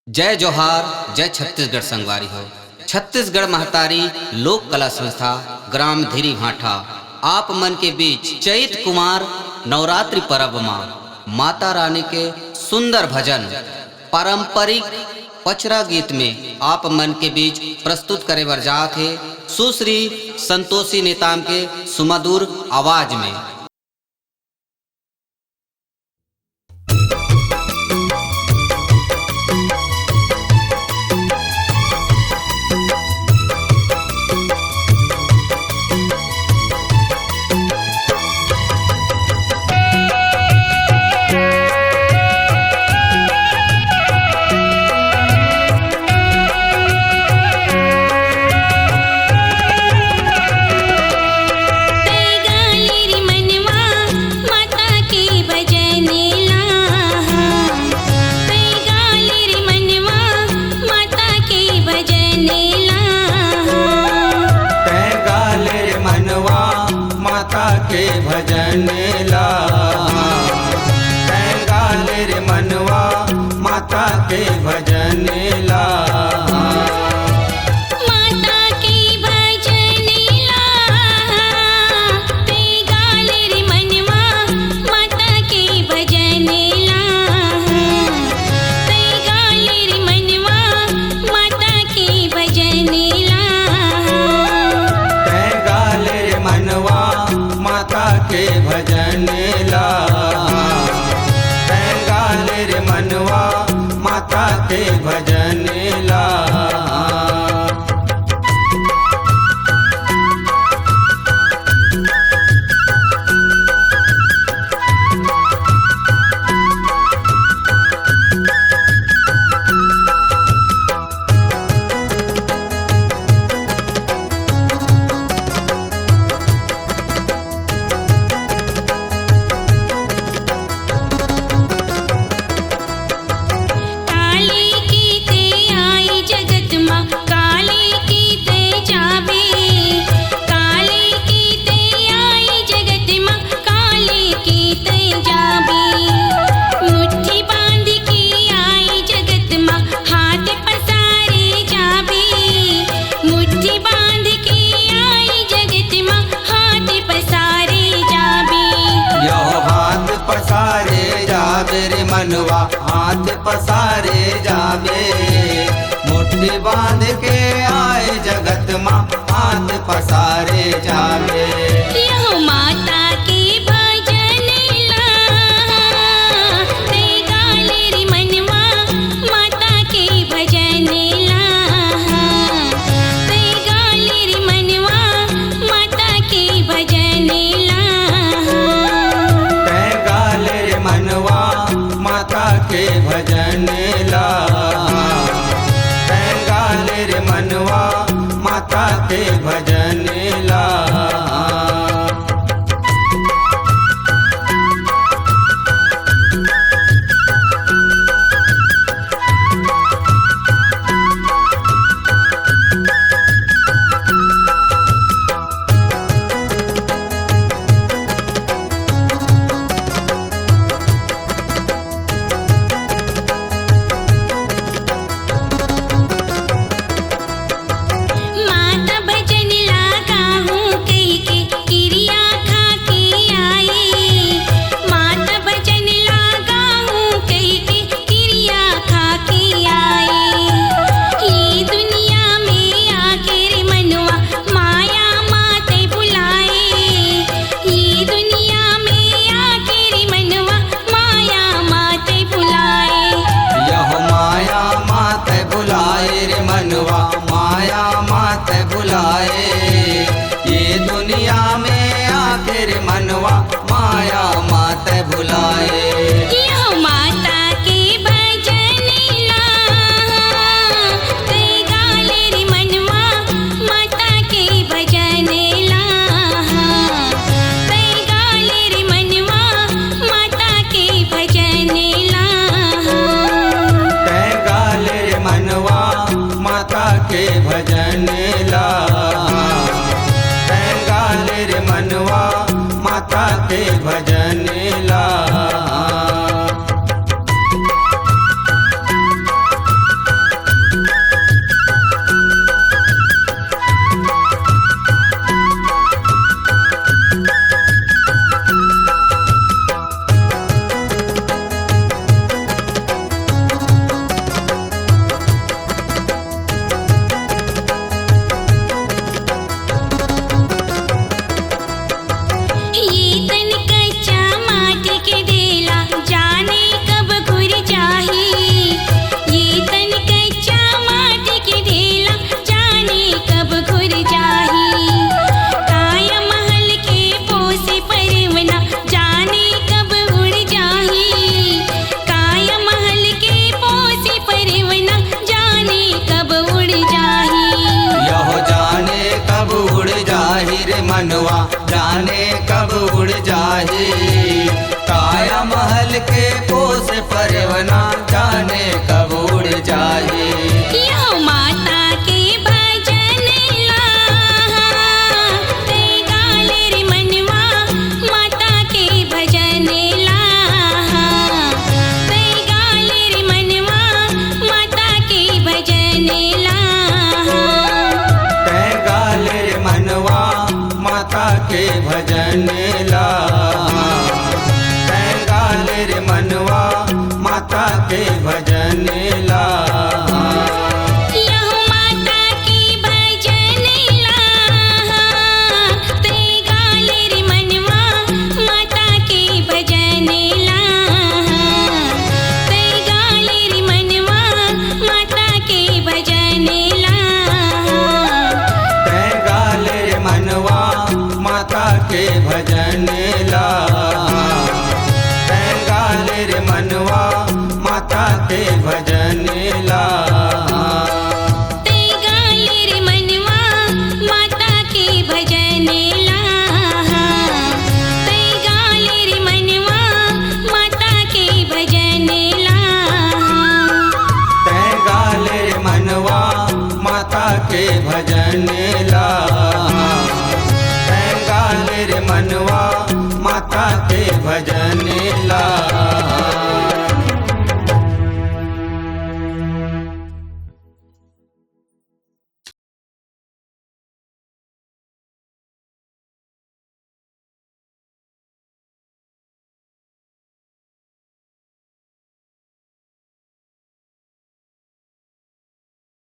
जय जोहार, जय छत्तीसगढ़ संगवारी हो। छत्तीसगढ़ महतारी लोक कला संस्था ग्राम धीरी भाठा आप मन के बीच चैत कुमार नवरात्रि पर्व माँ माता रानी के सुंदर भजन पारंपरिक पचरा गीत में आप मन के बीच प्रस्तुत करे बर जात है सुश्री संतोषी नेताम के सुमधुर आवाज में। भजनेला गाल रे मनवा माता के भजनेला माता के भजनेला ते गाल रे मनवा माता के भजनेला ते गाल रे मनवा माता के भजनेला ते गाल रे मनवा माता के भजनेला गाल रे मनवा माता के भजनेला। मनवा हाथ पसारे जावे मुट्ठी बांध के आए जगत माँ हाथ पसारे जावे। यह माता के भजनेला ते गाल रे मनवा माता के भजनेला ते गाल रे मनवा माता के भजनेला ते गाल रे मनवा माता के भजनेला गाल रे मनवा माता के भजनेला। ये दुनिया में आखिर मनवा माया मात भुलाए। यह माता के भजनेला ते गाल रे मनवा माता के भजनेला ते गाल रे मनवा माता के भजनेला ते गाल रे मनवा माता के भजनेला गाल रे मनवा माता के भजनेला। भजन ला। गाल रे मनवा माता के भजन ला। यहो माता की भजन ला, ते गाल रे मनवा माता के भजन ला, ते गाल रे मनवा माता के भजन ला। गाल रे मनवा माता के भजन ला। गाल रे मनवा माता के भजन ला। ते गाल रे मनवा माता के भजन ला, ते गाल रे मनवा माता के भजन ला। गाल रे मनवा माता के भजन ला। गाल रे मनवा माता के भजन ला।